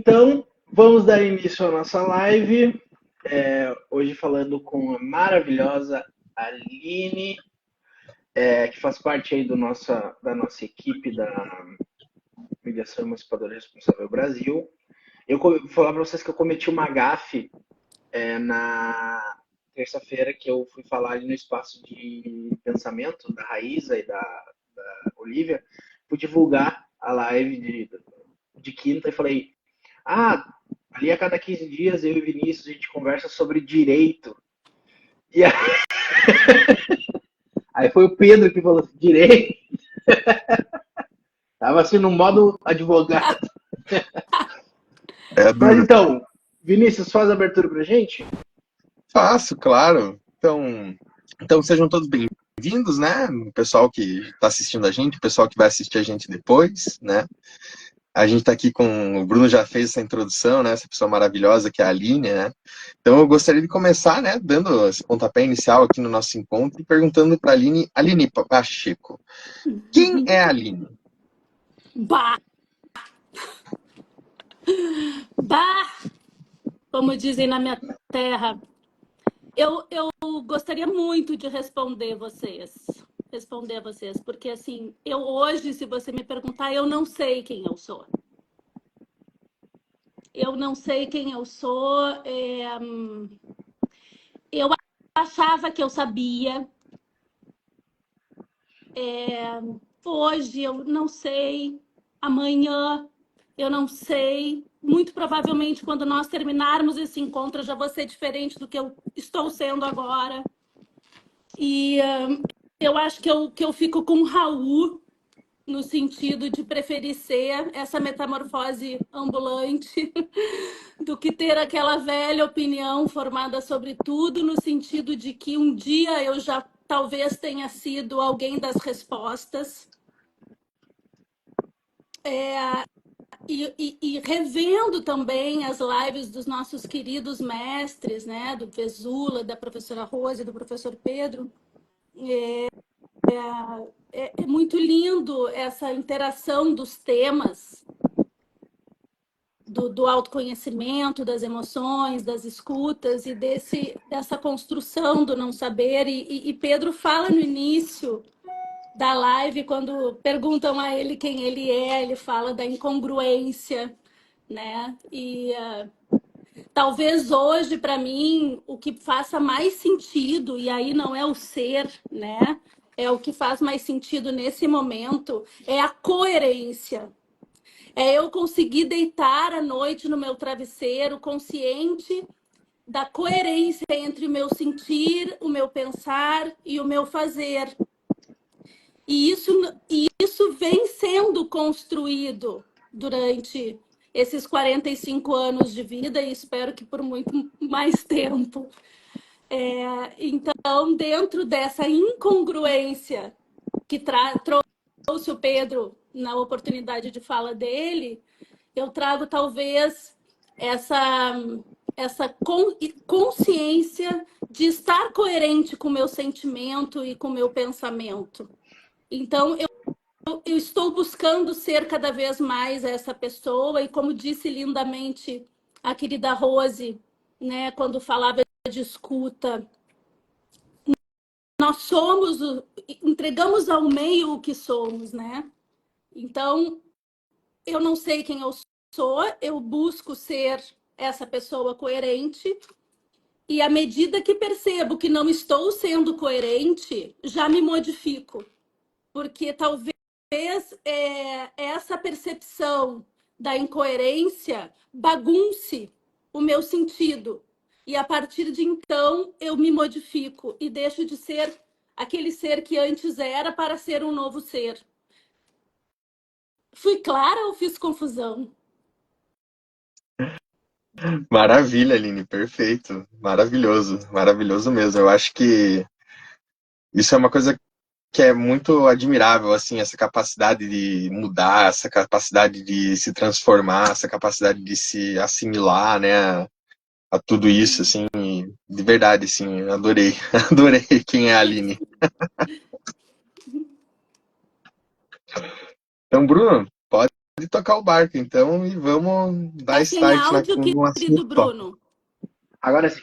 Então, vamos dar início à nossa live. Hoje falando com a maravilhosa Aline, que faz parte aí da nossa equipe da Mediação Emancipadora Responsável Brasil. Eu vou falar para vocês que eu cometi uma gafe na terça-feira, que eu fui falar ali no espaço de pensamento da Raíza e da Olivia, fui divulgar a live de quinta e falei, ali a cada 15 dias eu e o Vinícius a gente conversa sobre direito. E aí foi o Pedro que falou assim, direito. Tava assim no modo advogado. Mas então, Vinícius, faz a abertura pra gente? Faço, claro. Então sejam todos bem-vindos, né? O pessoal que está assistindo a gente, o pessoal que vai assistir a gente depois, né? A gente está aqui com... O Bruno já fez essa introdução, né? Essa pessoa maravilhosa que é a Aline, né? Então eu gostaria de começar, né? Dando esse pontapé inicial aqui no nosso encontro e perguntando para a Aline Pacheco. Quem é a Aline? Bah! Como dizem na minha terra. Eu gostaria muito de responder a vocês, porque assim, eu hoje, se você me perguntar, eu não sei quem eu sou. Eu não sei quem eu sou. Eu achava que eu sabia. Hoje eu não sei. Amanhã eu não sei. Muito provavelmente, quando nós terminarmos esse encontro, eu já vou ser diferente do que eu estou sendo agora. E eu acho que eu fico com o Raul, no sentido de preferir ser essa metamorfose ambulante do que ter aquela velha opinião formada sobre tudo, no sentido de que um dia eu já talvez tenha sido alguém das respostas. E revendo também as lives dos nossos queridos mestres, né, do Vesula, da professora Rose, do professor Pedro, é muito lindo essa interação dos temas, do autoconhecimento, das emoções, das escutas e dessa construção do não saber. E Pedro fala no início da live, quando perguntam a ele quem ele é, ele fala da incongruência, né? E talvez hoje, para mim, o que faça mais sentido, e aí não é o ser, né? É o que faz mais sentido nesse momento, é a coerência. É eu conseguir deitar à noite no meu travesseiro, consciente da coerência entre o meu sentir, o meu pensar e o meu fazer. E isso vem sendo construído durante esses 45 anos de vida e espero que por muito mais tempo. Então, dentro dessa incongruência que trouxe o Pedro na oportunidade de fala dele, eu trago talvez essa consciência de estar coerente com o meu sentimento e com o meu pensamento. Então, eu estou buscando ser cada vez mais essa pessoa, e como disse lindamente a querida Rose, né, quando falava de escuta, nós entregamos ao meio o que somos, né? Então, eu não sei quem eu sou, eu busco ser essa pessoa coerente, e à medida que percebo que não estou sendo coerente, já me modifico, porque talvez essa percepção da incoerência bagunce o meu sentido. E a partir de então, eu me modifico e deixo de ser aquele ser que antes era para ser um novo ser. Fui clara ou fiz confusão? Maravilha, Aline, perfeito. Maravilhoso, maravilhoso mesmo. Eu acho que isso é uma coisa que é muito admirável, assim, essa capacidade de mudar, essa capacidade de se transformar, essa capacidade de se assimilar, né, a tudo isso, assim, de verdade, assim, adorei, adorei quem é a Aline. Então, Bruno, pode tocar o barco, então, e vamos dar Tá sem start áudio, no querido assunto top. Bruno. Agora sim,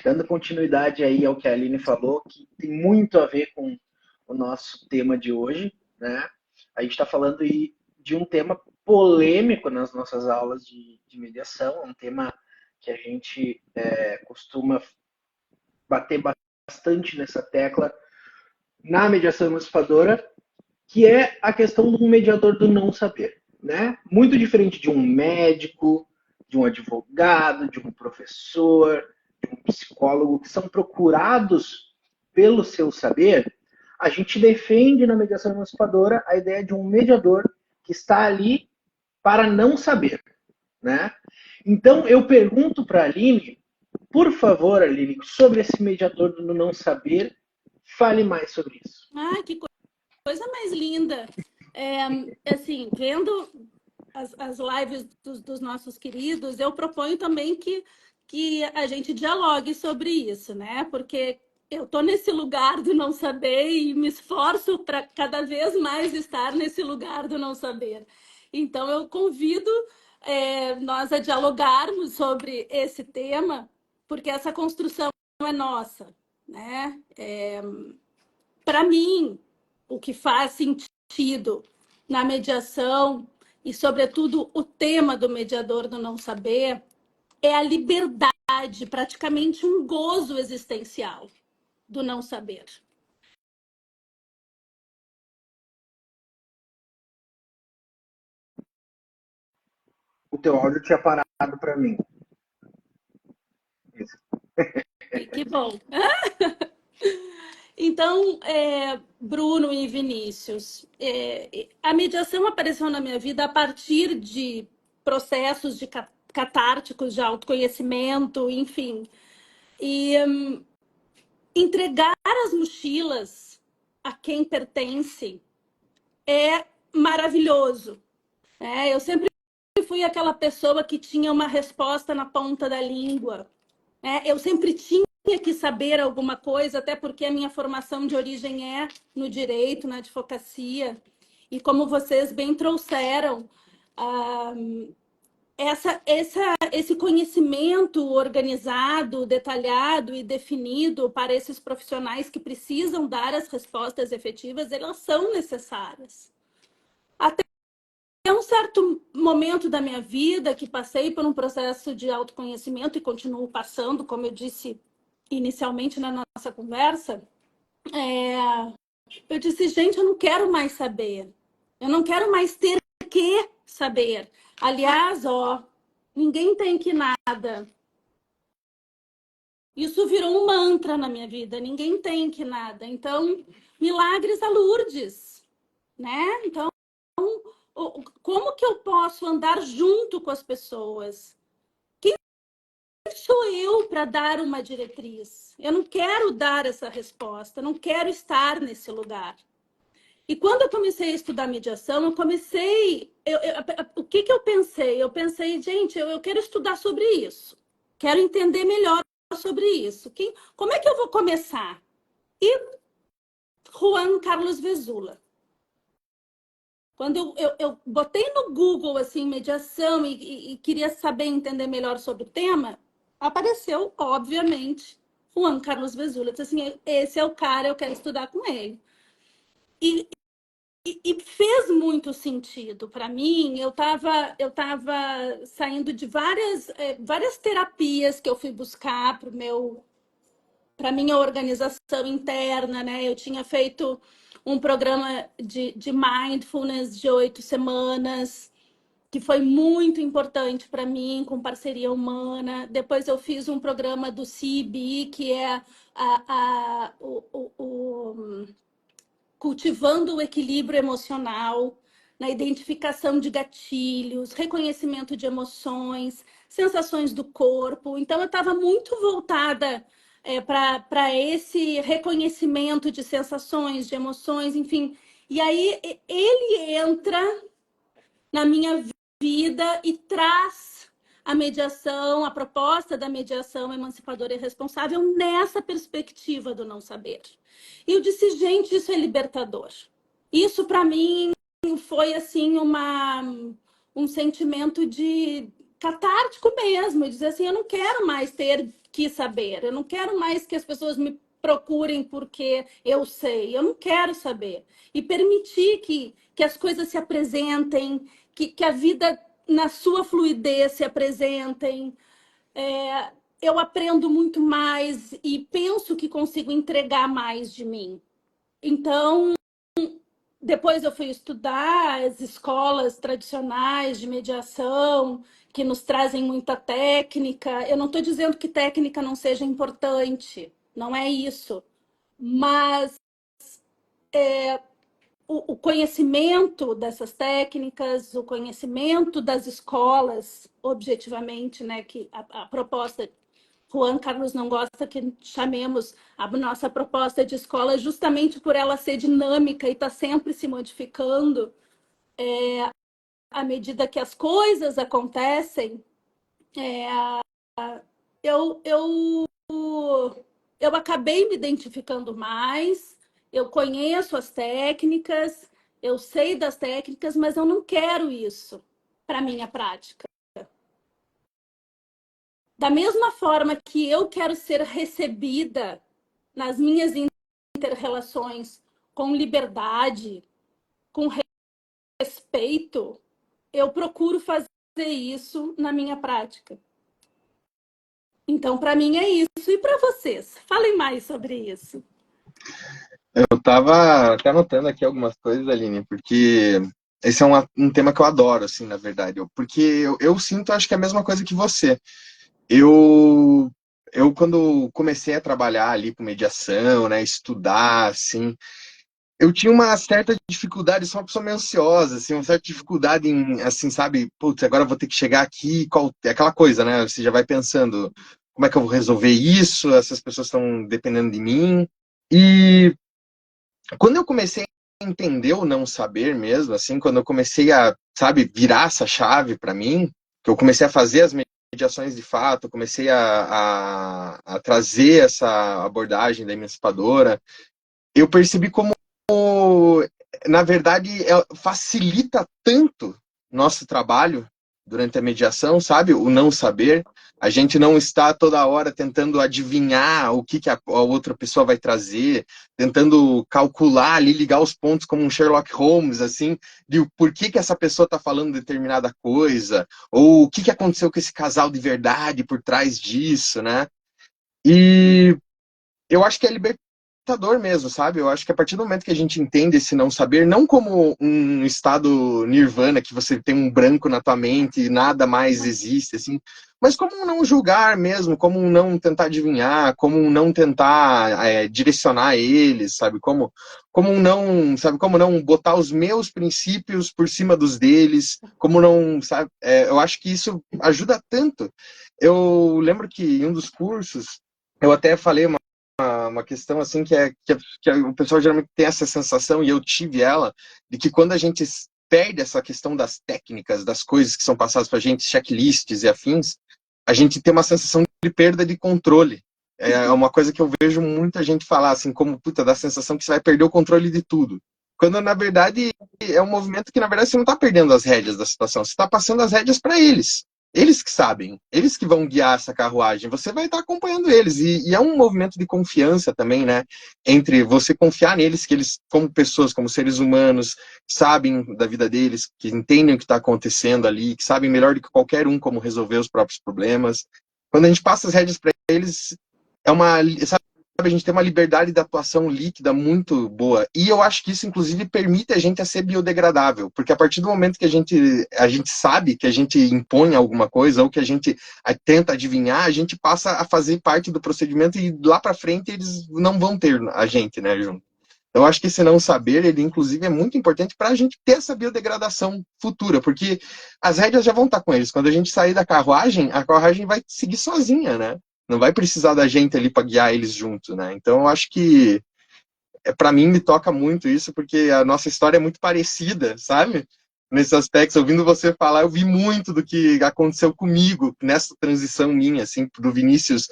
dando continuidade aí ao que a Aline falou, que tem muito a ver com o nosso tema de hoje, né? A gente está falando de um tema polêmico nas nossas aulas de mediação, um tema que a gente costuma bater bastante nessa tecla na mediação emancipadora, que é a questão do mediador do não saber, né? Muito diferente de um médico, de um advogado, de um professor, de um psicólogo, que são procurados pelo seu saber, a gente defende na mediação emancipadora a ideia de um mediador que está ali para não saber, né? Então, eu pergunto para a Aline, por favor, Aline, sobre esse mediador do não saber, fale mais sobre isso. Ah, que coisa mais linda. Assim, vendo as lives dos nossos queridos, eu proponho também que a gente dialogue sobre isso, né? Porque eu estou nesse lugar do não saber e me esforço para cada vez mais estar nesse lugar do não saber. Então, eu convido nós a dialogarmos sobre esse tema, porque essa construção é nossa, né? Para mim, o que faz sentido na mediação e, sobretudo, o tema do mediador do não saber é a liberdade, praticamente um gozo existencial do não saber. O teu áudio tinha parado para mim. Que bom. Então, Bruno e Vinícius, a mediação apareceu na minha vida a partir de processos de catárticos de autoconhecimento, enfim. E entregar as mochilas a quem pertence é maravilhoso. Eu sempre fui aquela pessoa que tinha uma resposta na ponta da língua. Eu sempre tinha que saber alguma coisa, até porque a minha formação de origem é no direito, na advocacia. E como vocês bem trouxeram, esse conhecimento organizado, detalhado e definido para esses profissionais que precisam dar as respostas efetivas, elas são necessárias. Até um certo momento da minha vida que passei por um processo de autoconhecimento e continuo passando, como eu disse inicialmente na nossa conversa, eu disse, gente, eu não quero mais saber. Eu não quero mais ter que saber. Aliás, ninguém tem que nada. Isso virou um mantra na minha vida. Ninguém tem que nada. Então, milagres a Lourdes, né? Então, como que eu posso andar junto com as pessoas? Quem sou eu para dar uma diretriz? Eu não quero dar essa resposta. Não quero estar nesse lugar. E quando eu comecei a estudar mediação, o que eu pensei? Eu pensei, gente, eu quero estudar sobre isso. Quero entender melhor sobre isso. Como é que eu vou começar? E Juan Carlos Vezula. Quando eu botei no Google assim, mediação e queria saber, entender melhor sobre o tema, apareceu, obviamente, Juan Carlos Vezula. Eu disse assim, esse é o cara, eu quero estudar com ele. E fez muito sentido para mim. Eu tava saindo de várias terapias que eu fui buscar para minha organização interna, né? Eu tinha feito um programa de mindfulness de 8 semanas, que foi muito importante para mim, com parceria humana. Depois eu fiz um programa do CIB, que é o cultivando o equilíbrio emocional, na identificação de gatilhos, reconhecimento de emoções, sensações do corpo. Então, eu estava muito voltada para esse reconhecimento de sensações, de emoções, enfim. E aí, ele entra na minha vida e traz a mediação, a proposta da mediação emancipadora e responsável nessa perspectiva do não saber. E eu disse, gente, isso é libertador. Isso, para mim, foi assim um sentimento de catártico mesmo, dizer assim, eu não quero mais ter que saber, eu não quero mais que as pessoas me procurem porque eu sei, eu não quero saber. E permitir que as coisas se apresentem, que a vida na sua fluidez se apresentem. Eu aprendo muito mais e penso que consigo entregar mais de mim. Então, depois eu fui estudar as escolas tradicionais de mediação, que nos trazem muita técnica. Eu não estou dizendo que técnica não seja importante, não é isso. Mas o conhecimento dessas técnicas, o conhecimento das escolas, objetivamente, né, que a proposta, Juan Carlos não gosta que chamemos a nossa proposta de escola justamente por ela ser dinâmica e estar sempre se modificando à medida que as coisas acontecem. Eu, eu, eu acabei me identificando mais, eu conheço as técnicas, eu sei das técnicas, mas eu não quero isso para minha prática. Da mesma forma que eu quero ser recebida nas minhas interrelações com liberdade, com respeito, eu procuro fazer isso na minha prática. Então, para mim é isso. E para vocês? Falem mais sobre isso. Eu estava até anotando aqui algumas coisas, Aline, porque esse é um tema que eu adoro, assim, na verdade. Porque eu sinto, acho que é a mesma coisa que você. Eu, quando comecei a trabalhar ali com mediação, né, estudar, assim, eu tinha uma certa dificuldade, sou uma pessoa meio ansiosa, assim, uma certa dificuldade em, assim, sabe, putz, agora eu vou ter que chegar aqui, aquela coisa, né, você já vai pensando, como é que eu vou resolver isso, essas pessoas estão dependendo de mim, e quando eu comecei a entender o não saber mesmo, assim, quando eu comecei a, sabe, virar essa chave para mim, que eu comecei a fazer as mediações de fato, eu comecei a trazer essa abordagem da emancipadora, eu percebi como, na verdade, facilita tanto nosso trabalho durante a mediação, sabe? O não saber. A gente não está toda hora tentando adivinhar o que a outra pessoa vai trazer, tentando calcular ali, ligar os pontos como um Sherlock Holmes, assim, de por que essa pessoa está falando determinada coisa, ou o que aconteceu com esse casal de verdade por trás disso, né? E eu acho que é libertador mesmo, sabe? Eu acho que a partir do momento que a gente entende esse não saber, não como um estado nirvana, que você tem um branco na tua mente e nada mais existe, assim, mas como um não julgar mesmo, como um não tentar adivinhar, como um não tentar direcionar eles, sabe? Como um não, sabe? Como não botar os meus princípios por cima dos deles, como não, sabe? Eu acho que isso ajuda tanto. Eu lembro que em um dos cursos, eu até falei uma questão assim que o pessoal geralmente tem essa sensação, e eu tive ela, de que quando a gente perde essa questão das técnicas, das coisas que são passadas para a gente, checklists e afins, a gente tem uma sensação de perda de controle. É uma coisa que eu vejo muita gente falar, assim, como, puta, dá a sensação que você vai perder o controle de tudo. Quando, na verdade, é um movimento que, na verdade, você não está perdendo as rédeas da situação, você está passando as rédeas para eles. Eles que sabem, eles que vão guiar essa carruagem, você vai estar acompanhando eles, e é um movimento de confiança também, né, entre você confiar neles, que eles, como pessoas, como seres humanos, sabem da vida deles, que entendem o que está acontecendo ali, que sabem melhor do que qualquer um como resolver os próprios problemas. Quando a gente passa as rédeas para eles, sabe, a gente tem uma liberdade de atuação líquida muito boa. E eu acho que isso, inclusive, permite a gente a ser biodegradável. Porque a partir do momento que a gente sabe que a gente impõe alguma coisa, ou que a gente tenta adivinhar, a gente passa a fazer parte do procedimento, e lá para frente eles não vão ter a gente, né, junto. Eu acho que esse não saber, ele inclusive é muito importante para a gente ter essa biodegradação futura, porque as rédeas já vão estar com eles. Quando a gente sair da carruagem, a carruagem vai seguir sozinha, né? Não vai precisar da gente ali para guiar eles junto, né? Então eu acho que para mim me toca muito isso, porque a nossa história é muito parecida, sabe? Nesses aspectos, ouvindo você falar, eu vi muito do que aconteceu comigo nessa transição minha, assim, do Vinícius,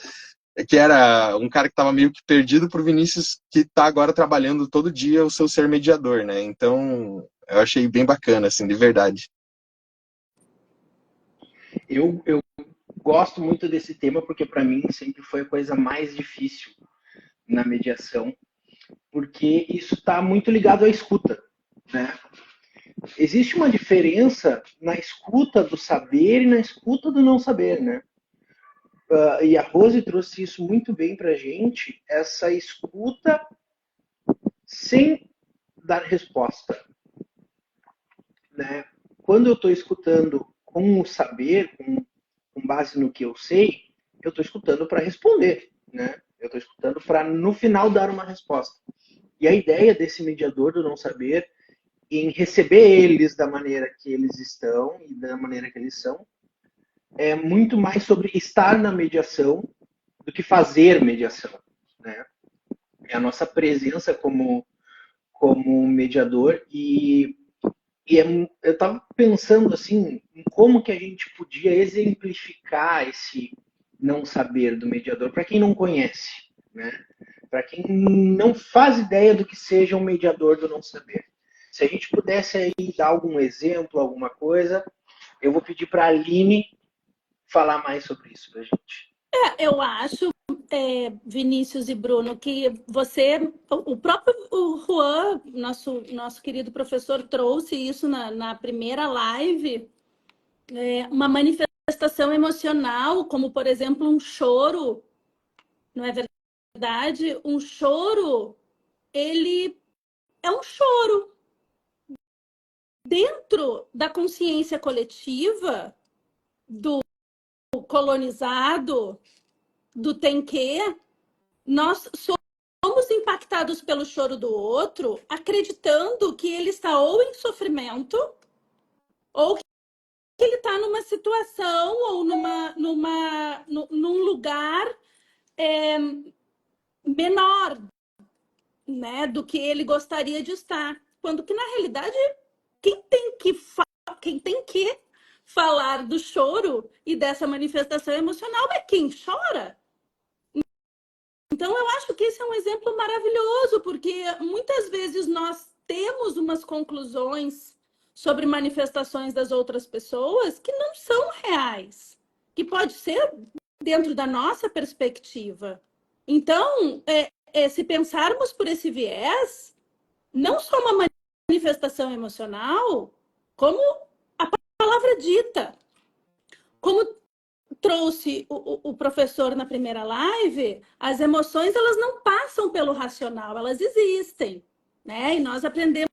que era um cara que estava meio que perdido, para o Vinícius que está agora trabalhando todo dia o seu ser mediador, né? Então eu achei bem bacana, assim, de verdade. Eu gosto muito desse tema porque para mim sempre foi a coisa mais difícil na mediação, porque isso está muito ligado à escuta, né? Existe uma diferença na escuta do saber e na escuta do não saber, né? E a Rose trouxe isso muito bem para a gente, essa escuta sem dar resposta, né? Quando eu estou escutando com o saber, com base no que eu sei, eu estou escutando para responder, né? Eu estou escutando para no final dar uma resposta. E a ideia desse mediador do não saber em receber eles da maneira que eles estão e da maneira que eles são é muito mais sobre estar na mediação do que fazer mediação, né? É a nossa presença como mediador eu estava pensando assim em como que a gente podia exemplificar esse não saber do mediador para quem não conhece, né? Para quem não faz ideia do que seja um mediador do não saber. Se a gente pudesse aí dar algum exemplo, alguma coisa, eu vou pedir para a Aline falar mais sobre isso para a gente. Eu acho, Vinícius e Bruno, que o próprio Juan, nosso querido professor, trouxe isso na primeira live, uma manifestação emocional, como, por exemplo, um choro, não é verdade? Um choro, ele é um choro. Dentro da consciência coletiva, do colonizado, do tem que, nós somos impactados pelo choro do outro, acreditando que ele está ou em sofrimento, ou que ele está numa situação, ou num lugar menor, né, do que ele gostaria de estar. Quando que, na realidade, quem tem que falar do choro e dessa manifestação emocional é quem chora. Então, eu acho que esse é um exemplo maravilhoso, porque muitas vezes nós temos umas conclusões sobre manifestações das outras pessoas que não são reais, que pode ser dentro da nossa perspectiva. Então, se pensarmos por esse viés, não só uma manifestação emocional, como a palavra dita, como trouxe o professor na primeira live, as emoções elas não passam pelo racional, elas existem, né? E nós aprendemos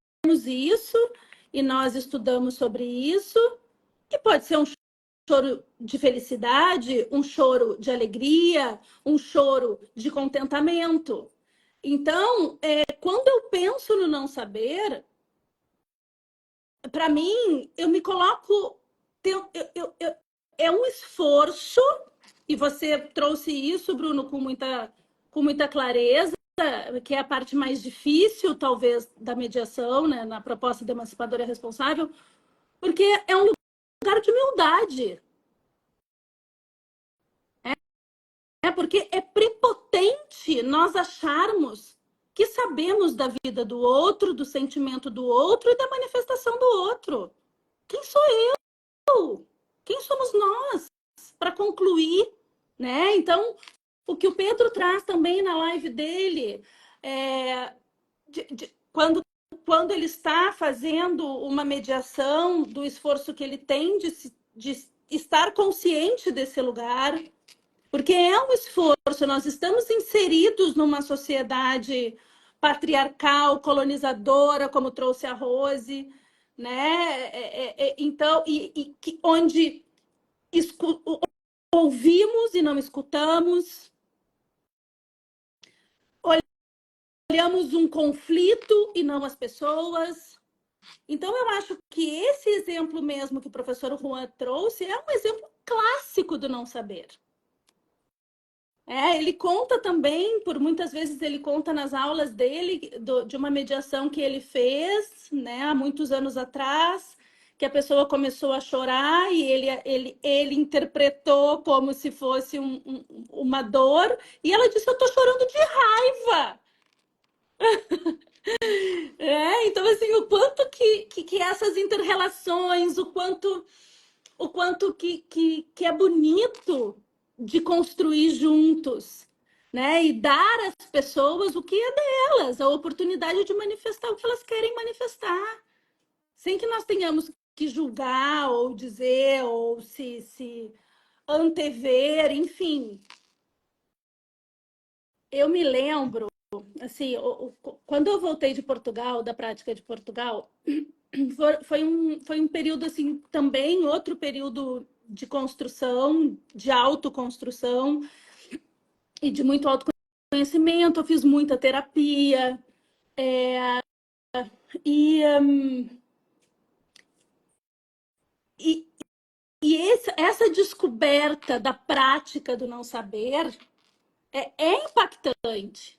isso e nós estudamos sobre isso, e pode ser um choro de felicidade, um choro de alegria, um choro de contentamento. Então, quando eu penso no não saber, para mim, eu me coloco. É um esforço, e você trouxe isso, Bruno, com muita clareza, que é a parte mais difícil, talvez, da mediação, né, na proposta de emancipadora responsável, porque é um lugar de humildade. Porque é prepotente nós acharmos que sabemos da vida do outro, do sentimento do outro e da manifestação do outro. Quem sou eu? Quem somos nós para concluir, né? Então, o que o Pedro traz também na live dele, quando ele está fazendo uma mediação do esforço que ele tem de estar consciente desse lugar, porque é um esforço, nós estamos inseridos numa sociedade patriarcal, colonizadora, como trouxe a Rose, né? Então, onde ouvimos e não escutamos, olhamos um conflito e não as pessoas. Então, eu acho que esse exemplo mesmo que o professor Juan trouxe é um exemplo clássico do não saber. Ele conta também, por muitas vezes ele conta nas aulas dele, de uma mediação que ele fez, né, há muitos anos atrás, que a pessoa começou a chorar e ele interpretou como se fosse uma dor, e ela disse, eu estou chorando de raiva. Então, assim, o quanto que essas inter-relações, o quanto o quanto que é bonito de construir juntos, né? E dar às pessoas o que é delas, a oportunidade de manifestar o que elas querem manifestar, sem que nós tenhamos que julgar ou dizer ou se antever, enfim. Eu me lembro, assim, quando eu voltei de Portugal, da prática de Portugal, foi um período, assim, também outro período de construção, de autoconstrução e de muito autoconhecimento. Eu fiz muita terapia e, e, essa descoberta da prática do não saber é impactante.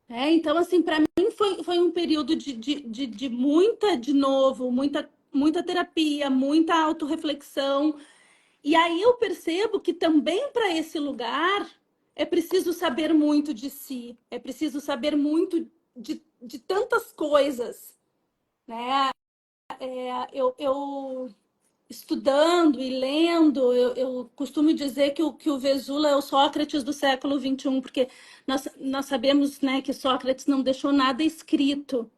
Então, assim, para mim foi um período de muita, de novo, muita terapia, muita autorreflexão. E aí eu percebo que também para esse lugar é preciso saber muito de si, é preciso saber muito de tantas coisas, né? Eu estudando e lendo, eu costumo dizer que o Vesula é o Sócrates do século XXI, porque nós sabemos, né, que Sócrates não deixou nada escrito,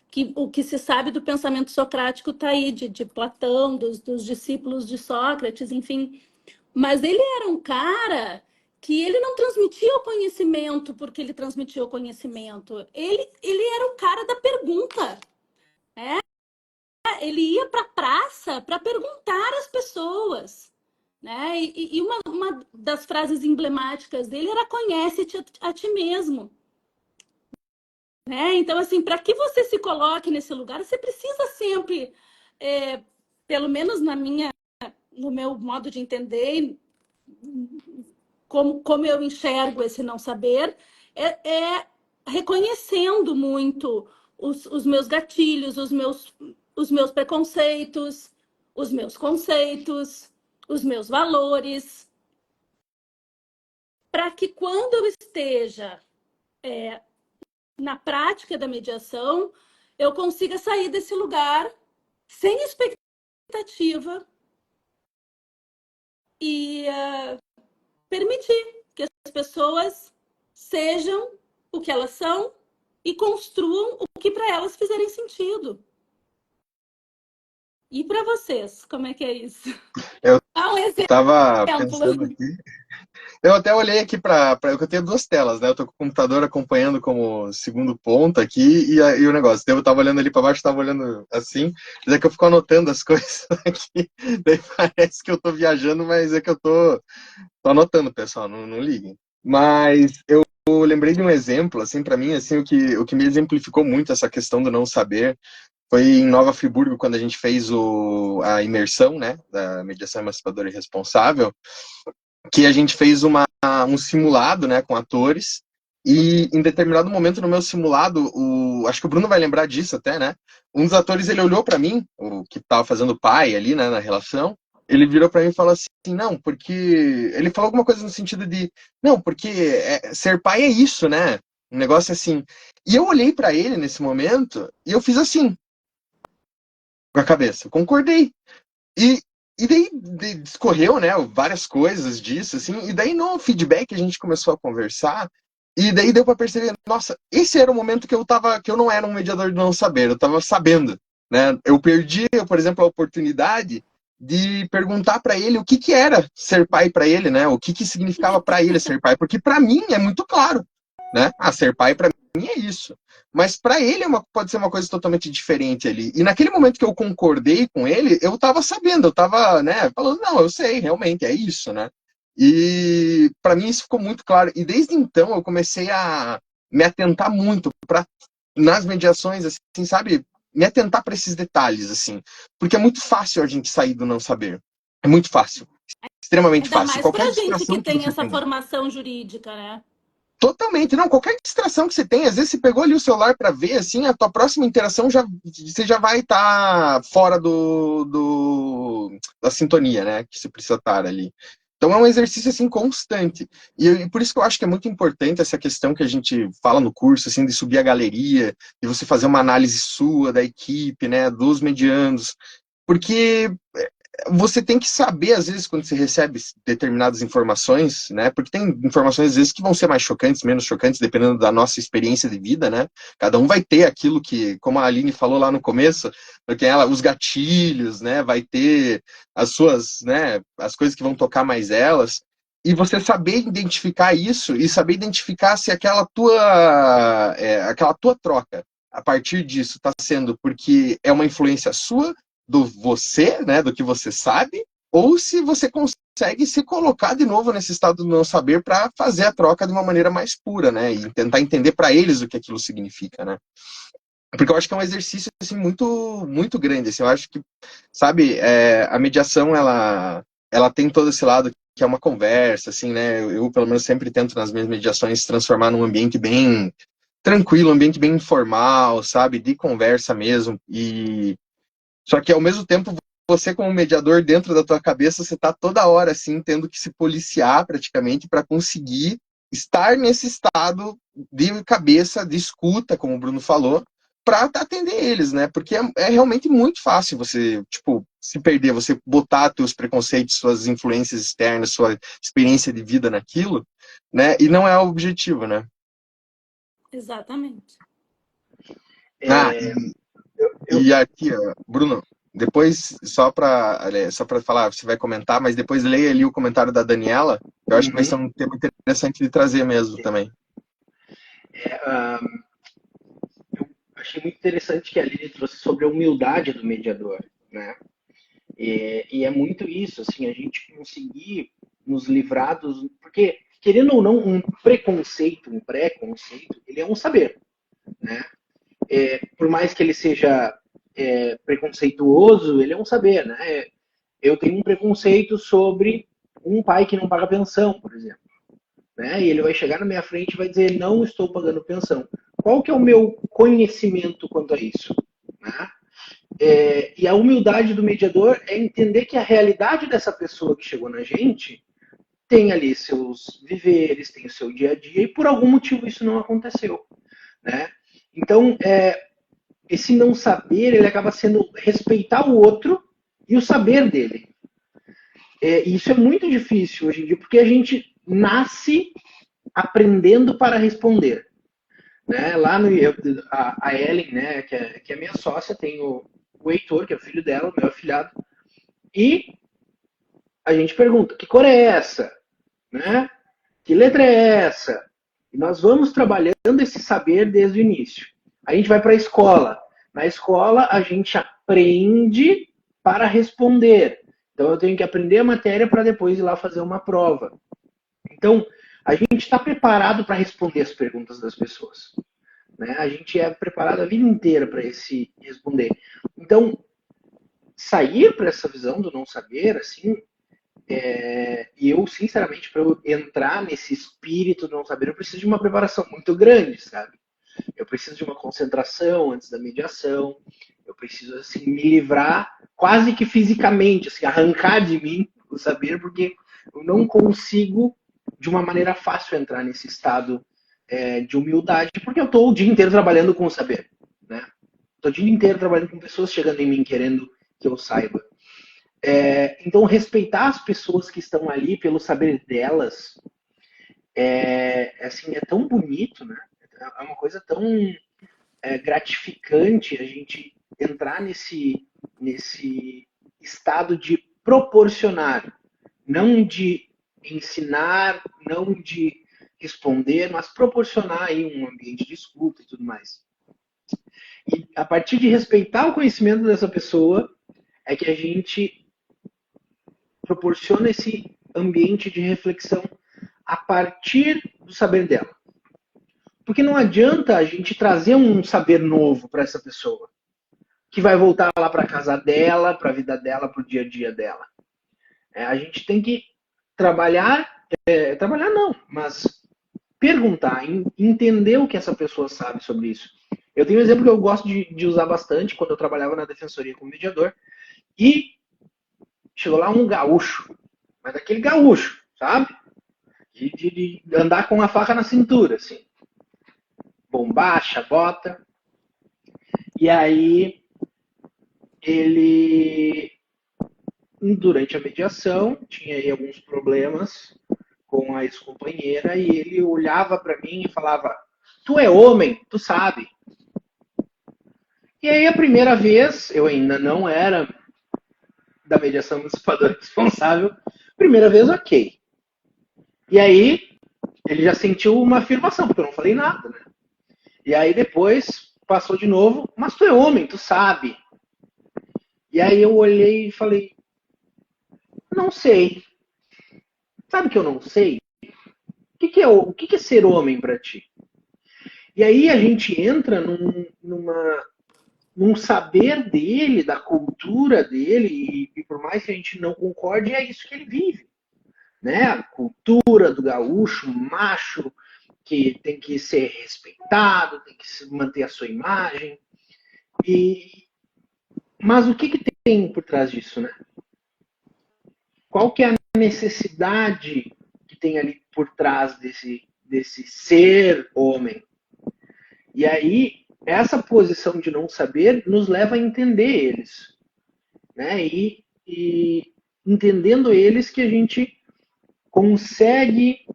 que o que se sabe do pensamento socrático está aí, de Platão, dos discípulos de Sócrates, enfim. Mas ele era um cara que ele não transmitia o conhecimento porque ele transmitia o conhecimento. Ele era um cara da pergunta. Ele ia para a praça para perguntar às pessoas. Né? E uma das frases emblemáticas dele era conhece-te a ti mesmo. Né? Então, assim, para que você se coloque nesse lugar, você precisa sempre, pelo menos no meu modo de entender, como eu enxergo esse não saber, é reconhecendo muito os meus gatilhos, os meus preconceitos, os meus conceitos, os meus valores, para que quando eu esteja na prática da mediação, eu consiga sair desse lugar sem expectativa e permitir que as pessoas sejam o que elas são e construam o que para elas fizerem sentido. E para vocês, como é que é isso? Eu Dá um estava exemplo. pensando aqui. Eu até olhei aqui para. Eu tenho duas telas, né? Eu tô com o computador acompanhando como segundo ponto aqui e o negócio. Então, eu tava olhando ali para baixo, tava olhando assim. Mas é que eu fico anotando as coisas aqui. Daí parece que eu tô viajando, mas é que eu tô anotando, pessoal. Não liguem. Mas eu lembrei de um exemplo, assim, para mim, assim, o que me exemplificou muito essa questão do não saber. Foi em Nova Friburgo, quando a gente fez a imersão, né, da mediação emancipadora e responsável, que a gente fez um simulado, né, com atores, e em determinado momento no meu simulado, acho que o Bruno vai lembrar disso até, né, um dos atores, ele olhou para mim, o que estava fazendo o pai ali, né, na relação, ele virou para mim e falou assim, não, porque... Ele falou alguma coisa no sentido de, não, porque ser pai é isso, né, um negócio assim. E eu olhei para ele nesse momento, e eu fiz assim, com a cabeça. Eu concordei. E, e daí discorreu, né, várias coisas disso, assim, e daí no feedback a gente começou a conversar, e daí deu para perceber, nossa, esse era o momento que eu não era um mediador de não saber, eu estava sabendo, né? Eu perdi, por exemplo, a oportunidade de perguntar para ele o que era ser pai para ele, né? O que significava para ele ser pai, porque para mim é muito claro, né? Ser pai para mim é isso. Mas para ele pode ser uma coisa totalmente diferente ali. E naquele momento que eu concordei com ele, eu estava sabendo, eu estava, né, falando, não, eu sei, realmente é isso, né? E para mim isso ficou muito claro. E desde então eu comecei a me atentar muito para nas mediações, assim, sabe? Me atentar para esses detalhes, assim. Porque é muito fácil a gente sair do não saber. É muito fácil. Extremamente Ainda fácil. mais Qualquer para gente que distração que tem você essa tem. formação jurídica, né? Totalmente, não, qualquer distração que você tem, às vezes você pegou ali o celular para ver, assim, a tua próxima interação você já vai estar fora da sintonia, né, que você precisa estar ali. Então é um exercício, assim, constante. E por isso que eu acho que é muito importante essa questão que a gente fala no curso, assim, de subir a galeria, de você fazer uma análise sua, da equipe, né, dos mediandos, Porque você tem que saber, às vezes, quando você recebe determinadas informações, né? Porque tem informações, às vezes, que vão ser mais chocantes, menos chocantes, dependendo da nossa experiência de vida, né? Cada um vai ter aquilo que, como a Aline falou lá no começo, porque ela, os gatilhos, né? Vai ter as suas, né? As coisas que vão tocar mais elas. E você saber identificar isso e saber identificar se aquela tua troca a partir disso está sendo porque é uma influência sua do você, né, do que você sabe, ou se você consegue se colocar de novo nesse estado do não saber para fazer a troca de uma maneira mais pura, né, e tentar entender para eles o que aquilo significa, né. Porque eu acho que é um exercício assim muito muito grande, assim, eu acho que, sabe, a mediação ela tem todo esse lado que é uma conversa, assim, né, eu pelo menos sempre tento nas minhas mediações transformar num ambiente bem tranquilo, um ambiente bem informal, sabe, de conversa mesmo, e só que ao mesmo tempo, você como mediador, dentro da tua cabeça, você está toda hora assim, tendo que se policiar praticamente para conseguir estar nesse estado de cabeça, de escuta, como o Bruno falou, para atender eles, né? Porque é realmente muito fácil você, tipo, se perder, você botar teus preconceitos, suas influências externas, sua experiência de vida naquilo, né? E não é o objetivo, né? Exatamente. Ah, É, e aqui, ó, Bruno, depois, só para falar, você vai comentar, mas depois leia ali o comentário da Daniela, eu acho que vai ser um tema interessante de trazer mesmo também. eu achei muito interessante que a Aline trouxe sobre a humildade do mediador, né? E é muito isso, assim, a gente conseguir nos livrar dos... Porque, querendo ou não, um preconceito, um pré-conceito, ele é um saber, né? Por mais que ele seja preconceituoso, ele é um saber, né? Eu tenho um preconceito sobre um pai que não paga pensão, por exemplo. Né? E ele vai chegar na minha frente e vai dizer, não estou pagando pensão. Qual que é o meu conhecimento quanto a isso? Né? E a humildade do mediador é entender que a realidade dessa pessoa que chegou na gente tem ali seus viveres, tem o seu dia a dia, e por algum motivo isso não aconteceu. Né? Então, esse não saber, ele acaba sendo respeitar o outro e o saber dele. E isso é muito difícil hoje em dia, porque a gente nasce aprendendo para responder. Né? Lá no, a Ellen, né, que é minha sócia, tem o Heitor, que é o filho dela, o meu afilhado, e a gente pergunta, que cor é essa? Né? Que letra é essa? E nós vamos trabalhando esse saber desde o início. A gente vai para a escola. Na escola, a gente aprende para responder. Então, eu tenho que aprender a matéria para depois ir lá fazer uma prova. Então, a gente está preparado para responder as perguntas das pessoas. Né? A gente é preparado a vida inteira para esse responder. Então, sair para essa visão do não saber, assim, e eu, sinceramente, para eu entrar nesse espírito do não saber, eu preciso de uma preparação muito grande, sabe? Eu preciso de uma concentração antes da mediação, eu preciso, assim, me livrar quase que fisicamente, assim, arrancar de mim o saber, porque eu não consigo, de uma maneira fácil, entrar nesse estado de humildade, porque eu estou o dia inteiro trabalhando com o saber, né? Estou o dia inteiro trabalhando com pessoas chegando em mim querendo que eu saiba. Então, respeitar as pessoas que estão ali pelo saber delas assim, é tão bonito, né? É uma coisa tão gratificante a gente entrar nesse estado de proporcionar, não de ensinar, não de responder, mas proporcionar aí um ambiente de escuta e tudo mais. E a partir de respeitar o conhecimento dessa pessoa, é que a gente proporciona esse ambiente de reflexão a partir do saber dela. Porque não adianta a gente trazer um saber novo para essa pessoa, que vai voltar lá para a casa dela, para a vida dela, para o dia a dia dela. A gente tem que trabalhar, trabalhar não, mas perguntar, entender o que essa pessoa sabe sobre isso. Eu tenho um exemplo que eu gosto de usar bastante quando eu trabalhava na defensoria como mediador, e chegou lá um gaúcho, mas daquele gaúcho, sabe? De andar com a faca na cintura, assim. Bombacha, bota. E aí ele, durante a mediação, tinha aí alguns problemas com a ex-companheira e ele olhava para mim e falava: tu é homem, tu sabe. E aí a primeira vez, eu ainda não era da mediação emancipadora responsável, primeira vez, ok. E aí ele já sentiu uma afirmação, porque eu não falei nada, né? E aí depois passou de novo: mas tu é homem, tu sabe. E aí eu olhei e falei: não sei. Sabe que eu não sei? O que é ser homem para ti? E aí a gente entra num saber dele, da cultura dele, e por mais que a gente não concorde, é isso que ele vive. Né? A cultura do gaúcho, macho, que tem que ser respeitado, tem que manter a sua imagem. Mas o que tem por trás disso, né? Qual que é a necessidade que tem ali por trás desse ser homem? E aí, essa posição de não saber nos leva a entender eles. Né? E entendendo eles que a gente consegue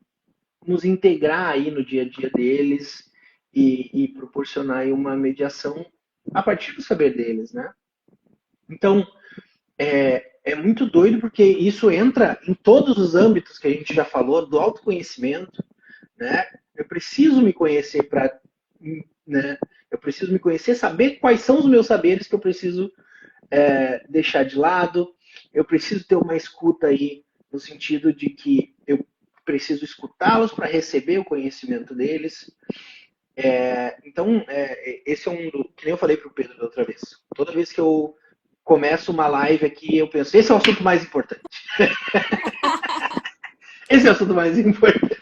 nos integrar aí no dia a dia deles e proporcionar aí uma mediação a partir do saber deles, né? Então, é muito doido porque isso entra em todos os âmbitos que a gente já falou, do autoconhecimento, né? Eu preciso me conhecer para, né? Eu preciso me conhecer, saber quais são os meus saberes que eu preciso deixar de lado. Eu preciso ter uma escuta aí no sentido de que eu preciso escutá-los para receber o conhecimento deles. Então, esse é que nem eu falei para o Pedro da outra vez. Toda vez que eu começo uma live aqui, eu penso: esse é o assunto mais importante. Esse é o assunto mais importante.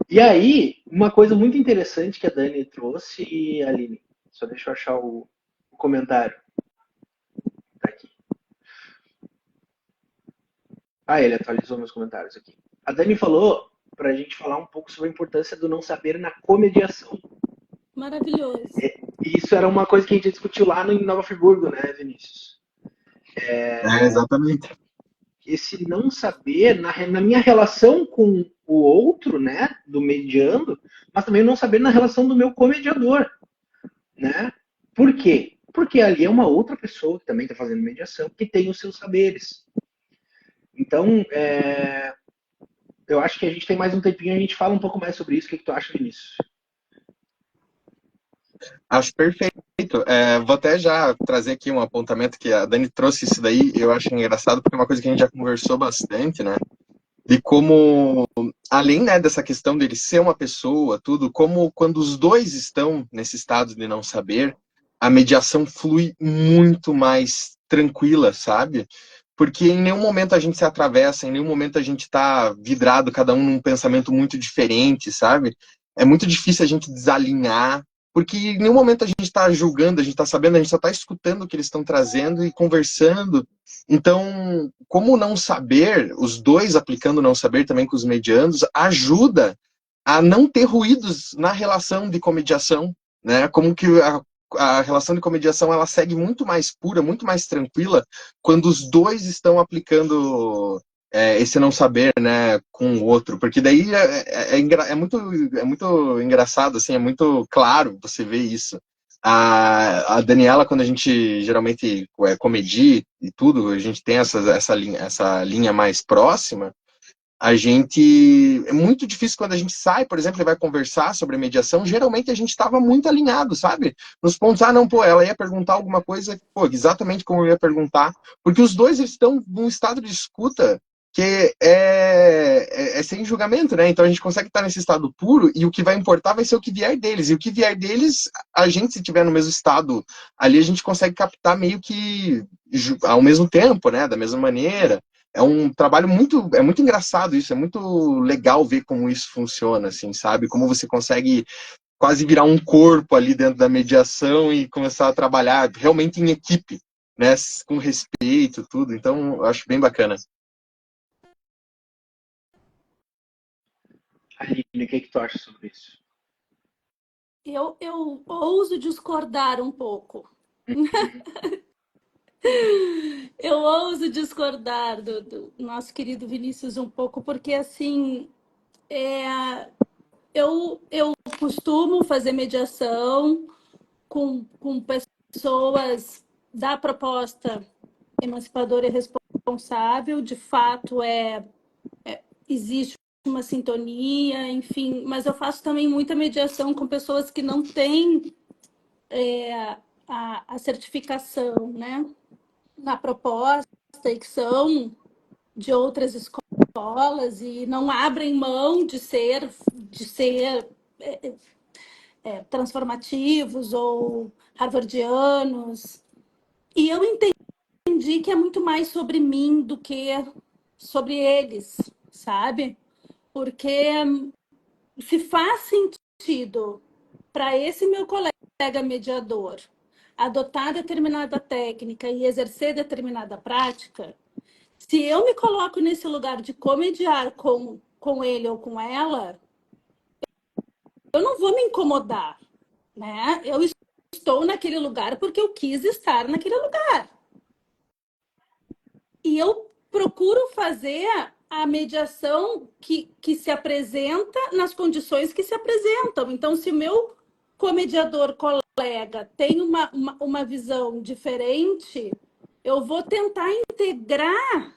E aí, uma coisa muito interessante que a Dani trouxe, e a Aline, só deixa eu achar o comentário. Tá aqui. Ele atualizou meus comentários aqui. A Dani falou para a gente falar um pouco sobre a importância do não saber na comediação. Maravilhoso. Isso era uma coisa que a gente discutiu lá em Nova Friburgo, né, Vinícius? Exatamente. Esse não saber na minha relação com o outro, né, do mediando, mas também não saber na relação do meu comediador, né? Por quê? Porque ali é uma outra pessoa que também está fazendo mediação, que tem os seus saberes. Então, eu acho que a gente tem mais um tempinho, a gente fala um pouco mais sobre isso. O que tu acha, Vinícius? Acho perfeito. Vou até já trazer aqui um apontamento que a Dani trouxe isso daí, eu acho engraçado, porque é uma coisa que a gente já conversou bastante, né? De como, além, né, dessa questão dele ser uma pessoa, tudo, como quando os dois estão nesse estado de não saber, a mediação flui muito mais tranquila, sabe? Porque em nenhum momento a gente se atravessa, em nenhum momento a gente tá vidrado, cada um num pensamento muito diferente, sabe? É muito difícil a gente desalinhar, porque em nenhum momento a gente está julgando, a gente está sabendo, a gente só está escutando o que eles estão trazendo e conversando. Então, como não saber, os dois aplicando não saber também com os medianos, ajuda a não ter ruídos na relação de comediação, né? Como que a relação de comediação ela segue muito mais pura, muito mais tranquila, quando os dois estão aplicando esse não saber, né, com o outro, porque daí é muito engraçado, assim, é muito claro você ver isso. A Daniela, quando a gente geralmente comedia e tudo, a gente tem essa linha mais próxima, a gente. É muito difícil quando a gente sai, por exemplo, e vai conversar sobre mediação. Geralmente a gente estava muito alinhado, sabe? Nos pontos, não, pô, ela ia perguntar alguma coisa, pô, exatamente como eu ia perguntar, porque os dois estão num estado de escuta que é sem julgamento, né? Então a gente consegue estar nesse estado puro e o que vai importar vai ser o que vier deles. E o que vier deles, a gente, se tiver no mesmo estado ali, a gente consegue captar meio que ao mesmo tempo, né? Da mesma maneira. É um trabalho muito engraçado isso, é muito legal ver como isso funciona, assim, sabe? Como você consegue quase virar um corpo ali dentro da mediação e começar a trabalhar realmente em equipe, né? Com respeito, tudo. Então, eu acho bem bacana. Aline, o que tu acha sobre isso? Eu ouso discordar um pouco. Eu ouso discordar do nosso querido Vinícius um pouco, porque assim, eu costumo fazer mediação com pessoas da proposta emancipadora e responsável. De fato, existe uma sintonia, enfim, mas eu faço também muita mediação com pessoas que não têm a certificação, né, na proposta e que são de outras escolas e não abrem mão de ser transformativos ou harvardianos. E eu entendi que é muito mais sobre mim do que sobre eles, sabe? Porque se faz sentido para esse meu colega mediador adotar determinada técnica e exercer determinada prática, se eu me coloco nesse lugar de comediar com ele ou com ela, eu não vou me incomodar, né? Eu estou naquele lugar porque eu quis estar naquele lugar. E eu procuro fazer a mediação que se apresenta nas condições que se apresentam. Então, se o meu comediador colega tem uma visão diferente, eu vou tentar integrar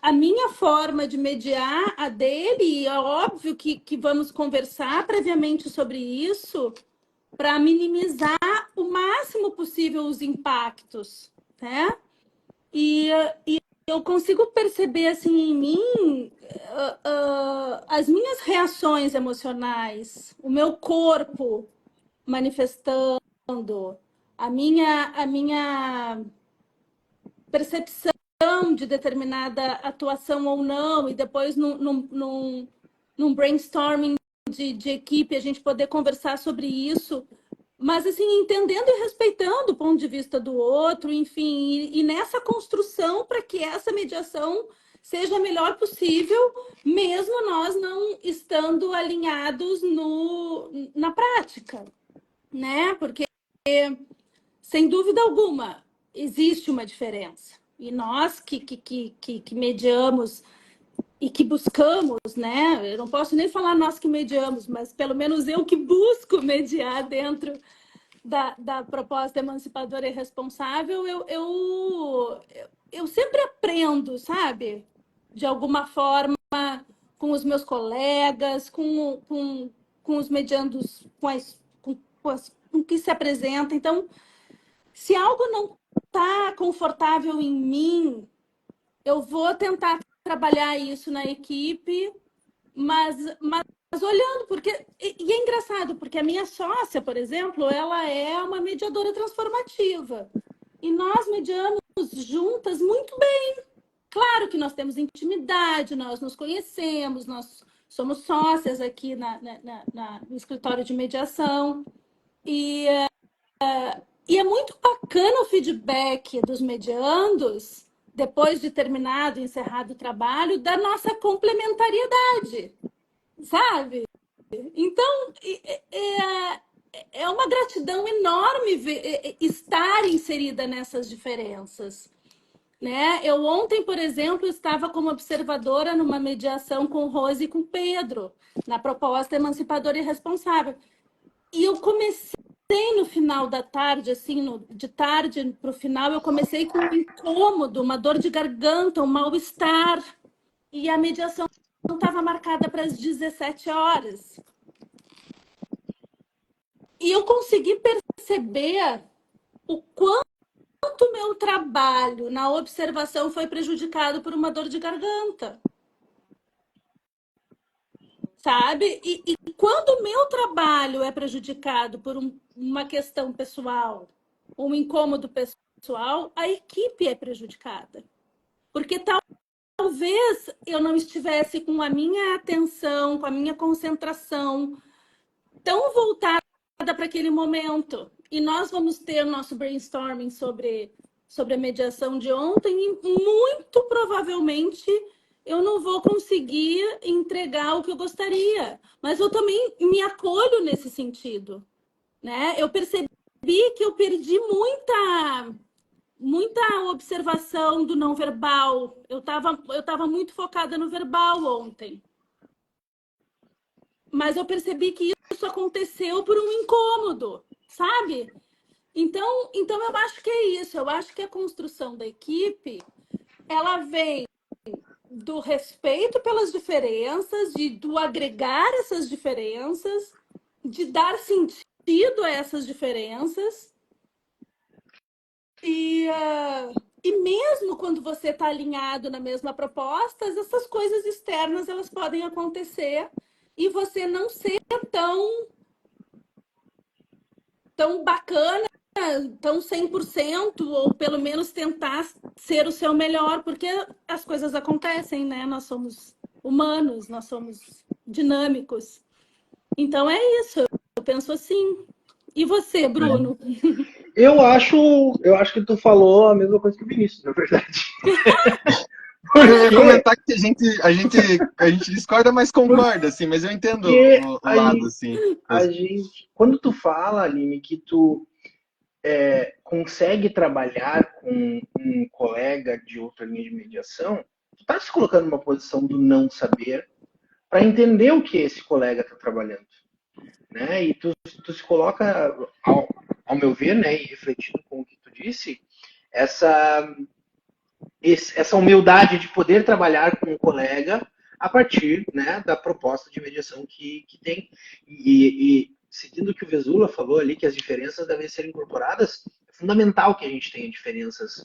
a minha forma de mediar a dele, e é óbvio que vamos conversar previamente sobre isso para minimizar o máximo possível os impactos, né? E eu consigo perceber assim em mim as minhas reações emocionais, o meu corpo manifestando, a minha percepção de determinada atuação ou não, e depois num brainstorming de equipe a gente poder conversar sobre isso, mas assim, entendendo e respeitando o ponto de vista do outro, enfim, e nessa construção para que essa mediação seja a melhor possível, mesmo nós não estando alinhados na prática, né? Porque, sem dúvida alguma, existe uma diferença. E nós que mediamos e que buscamos, né? Eu não posso nem falar nós que mediamos, mas pelo menos eu que busco mediar dentro da proposta emancipadora e responsável, eu sempre aprendo, sabe? De alguma forma, com os meus colegas, com os mediandos, com que se apresenta. Então, se algo não está confortável em mim, eu vou tentar trabalhar isso na equipe, mas olhando, porque. E é engraçado, porque a minha sócia, por exemplo, ela é uma mediadora transformativa. E nós mediamos juntas muito bem. Claro que nós temos intimidade, nós nos conhecemos, nós somos sócias aqui no escritório de mediação. E, e é muito bacana o feedback dos mediandos, depois de terminado, encerrado o trabalho, da nossa complementariedade, sabe? Então, é uma gratidão enorme estar inserida nessas diferenças, né? Eu ontem, por exemplo, estava como observadora numa mediação com Rose e com Pedro, na proposta emancipadora e responsável. E eu comecei no final da tarde, assim, de tarde para o final, eu comecei com um incômodo, uma dor de garganta, um mal-estar. E a mediação estava marcada para as 17 horas. E eu consegui perceber o quanto meu trabalho na observação foi prejudicado por uma dor de garganta. Sabe? E quando o meu trabalho é prejudicado por uma questão pessoal, um incômodo pessoal, a equipe é prejudicada. Porque talvez eu não estivesse com a minha atenção, com a minha concentração tão voltada para aquele momento. E nós vamos ter nosso brainstorming sobre a mediação de ontem e muito provavelmente eu não vou conseguir entregar o que eu gostaria. Mas eu também me acolho nesse sentido, né? Eu percebi que eu perdi muita observação do não verbal. Eu tava muito focada no verbal ontem. Mas eu percebi que isso aconteceu por um incômodo, sabe? Então eu acho que é isso. Eu acho que a construção da equipe, ela vem do respeito pelas diferenças, do agregar essas diferenças, de dar sentido a essas diferenças. E mesmo quando você está alinhado na mesma proposta, essas coisas externas elas podem acontecer e você não ser tão bacana, tão 100%, ou pelo menos tentar ser o seu melhor, porque as coisas acontecem, né? Nós somos humanos, nós somos dinâmicos. Então é isso, eu penso assim. E você, Bruno? Eu acho que tu falou a mesma coisa que o Vinícius, na verdade. Eu ia comentar que a gente discorda, mas concorda, assim, mas eu entendo o lado, assim. Quando tu fala, Aline, que tu consegue trabalhar com um colega de outra linha de mediação, tu tá se colocando numa posição do não saber para entender o que esse colega está trabalhando, né? E tu se coloca, ao meu ver, né, e refletindo com o que tu disse, essa humildade de poder trabalhar com o colega a partir, né, da proposta de mediação que tem. E seguindo o que o Vesula falou ali, que as diferenças devem ser incorporadas, é fundamental que a gente tenha diferenças.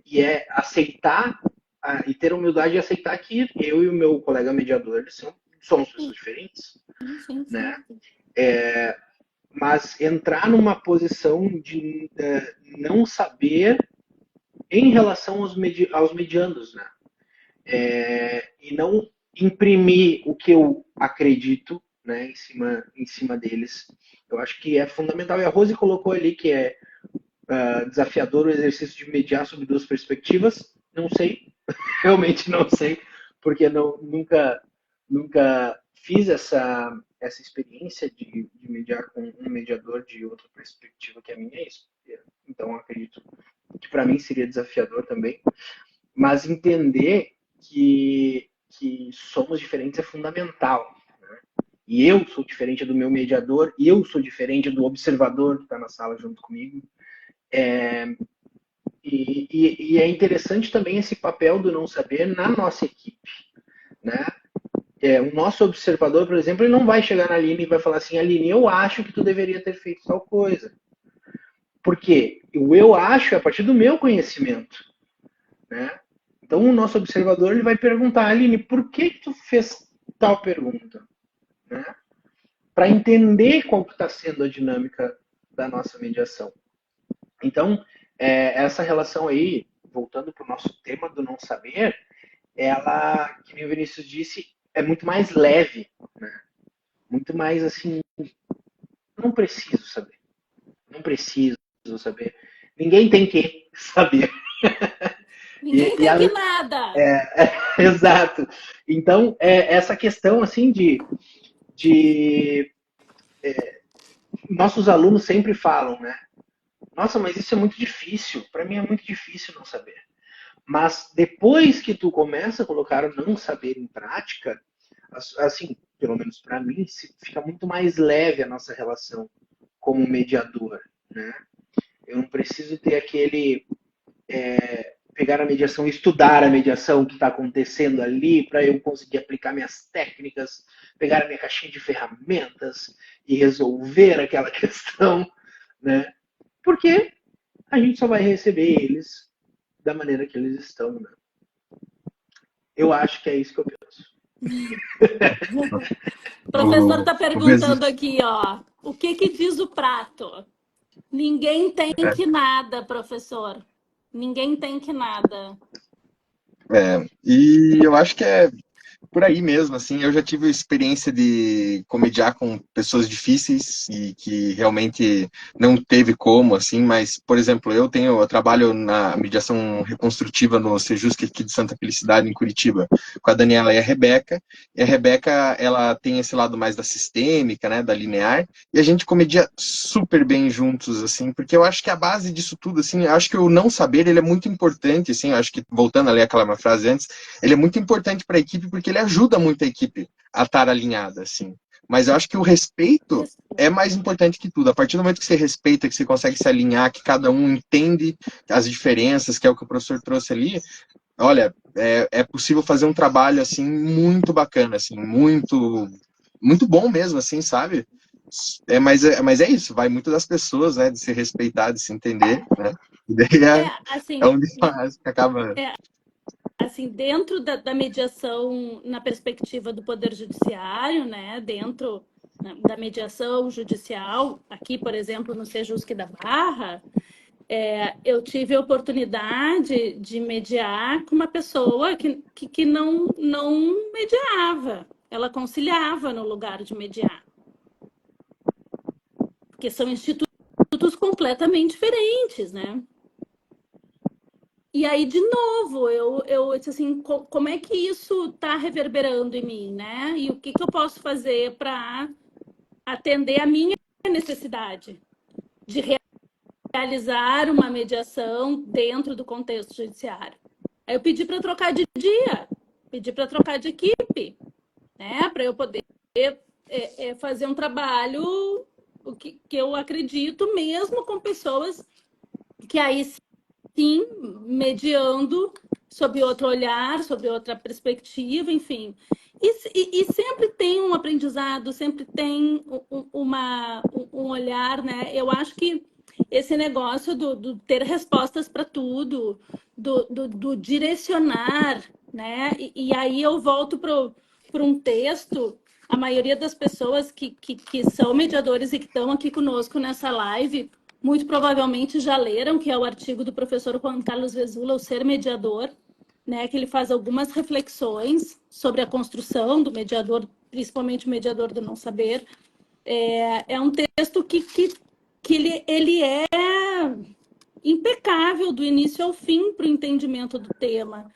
E aceitar e ter a humildade de aceitar que eu e o meu colega mediador somos pessoas diferentes. Sim. Né? Mas entrar numa posição de não saber em relação aos mediandos, né? E não imprimir o que eu acredito, né, em cima deles. Eu acho que é fundamental. E a Rose colocou ali que é desafiador o exercício de mediar sob duas perspectivas. Não sei, realmente não sei, porque nunca fiz essa experiência de mediar com um mediador de outra perspectiva que a minha. Então, acredito que para mim seria desafiador também. Mas entender que somos diferentes é fundamental. Né? E eu sou diferente do meu mediador, e eu sou diferente do observador que está na sala junto comigo. E é interessante também esse papel do não saber na nossa equipe. Né? O nosso observador, por exemplo, ele não vai chegar na Aline e vai falar assim: Aline, eu acho que tu deveria ter feito tal coisa. Porque o eu acho é a partir do meu conhecimento. Né? Então, o nosso observador ele vai perguntar: Aline, por que tu fez tal pergunta? Né? Para entender qual que está sendo a dinâmica da nossa mediação. Então, essa relação aí, voltando para o nosso tema do não saber, ela, que nem o Vinícius disse, é muito mais leve, né? Muito mais assim, não preciso saber. Não preciso saber. Ninguém tem que saber. Ninguém tem que nada. Exato. Então, essa questão assim nossos alunos sempre falam, né? Nossa, mas isso é muito difícil. Para mim é muito difícil não saber. Mas depois que tu começa a colocar o não saber em prática, assim, pelo menos para mim, fica muito mais leve a nossa relação como mediador, né? Eu não preciso ter aquele pegar a mediação e estudar a mediação que está acontecendo ali para eu conseguir aplicar minhas técnicas, pegar a minha caixinha de ferramentas e resolver aquela questão, né? Porque a gente só vai receber eles da maneira que eles estão, né? Eu acho que é isso que eu penso. O professor está perguntando aqui, ó, o que diz o prato? Ninguém tem que nada, professor. Ninguém tem que nada. E eu acho que por aí mesmo, assim, eu já tive a experiência de comediar com pessoas difíceis e que realmente não teve como, assim, mas, por exemplo, eu trabalho na mediação reconstrutiva no Sejusc aqui de Santa Felicidade, em Curitiba, com a Daniela e a Rebeca, ela tem esse lado mais da sistêmica, né, da linear, e a gente comedia super bem juntos, assim, porque eu acho que a base disso tudo, assim, eu acho que o não saber, ele é muito importante, assim, eu acho que, voltando a ler aquela uma frase antes, ele é muito importante para a equipe porque ele ajuda muito a equipe a estar alinhada, assim. Mas eu acho que o respeito Isso. é mais importante que tudo. A partir do momento que você respeita, que você consegue se alinhar, que cada um entende as diferenças, que é o que o professor trouxe ali, olha, é possível fazer um trabalho assim muito bacana, assim, muito bom mesmo, assim, sabe? Mas é isso, vai muito das pessoas, né, de se respeitar, de se entender, né? E daí é Assim, onde acaba. assim, dentro da mediação na perspectiva do Poder Judiciário, né, dentro da mediação judicial, aqui, por exemplo, no Sejusc da Barra, eu tive a oportunidade de mediar com uma pessoa que não mediava, ela conciliava no lugar de mediar, porque são institutos completamente diferentes, né? E aí, de novo, eu disse assim, como é que isso está reverberando em mim, né? E o que eu posso fazer para atender a minha necessidade de realizar uma mediação dentro do contexto judiciário? Aí eu pedi para trocar de dia, pedi para trocar de equipe, né? Para eu poder fazer um trabalho que eu acredito mesmo com pessoas que aí sim, mediando sob outro olhar, sob outra perspectiva, enfim. E sempre tem um aprendizado, sempre tem um olhar, né? Eu acho que esse negócio do ter respostas para tudo, do direcionar, né? E aí eu volto para um texto. A maioria das pessoas que são mediadores e que estão aqui conosco nessa live muito provavelmente já leram, que é o artigo do professor Juan Carlos Vezula, O Ser Mediador, né, que ele faz algumas reflexões sobre a construção do mediador, principalmente o mediador do não saber. É um texto que ele é impecável do início ao fim para o entendimento do tema.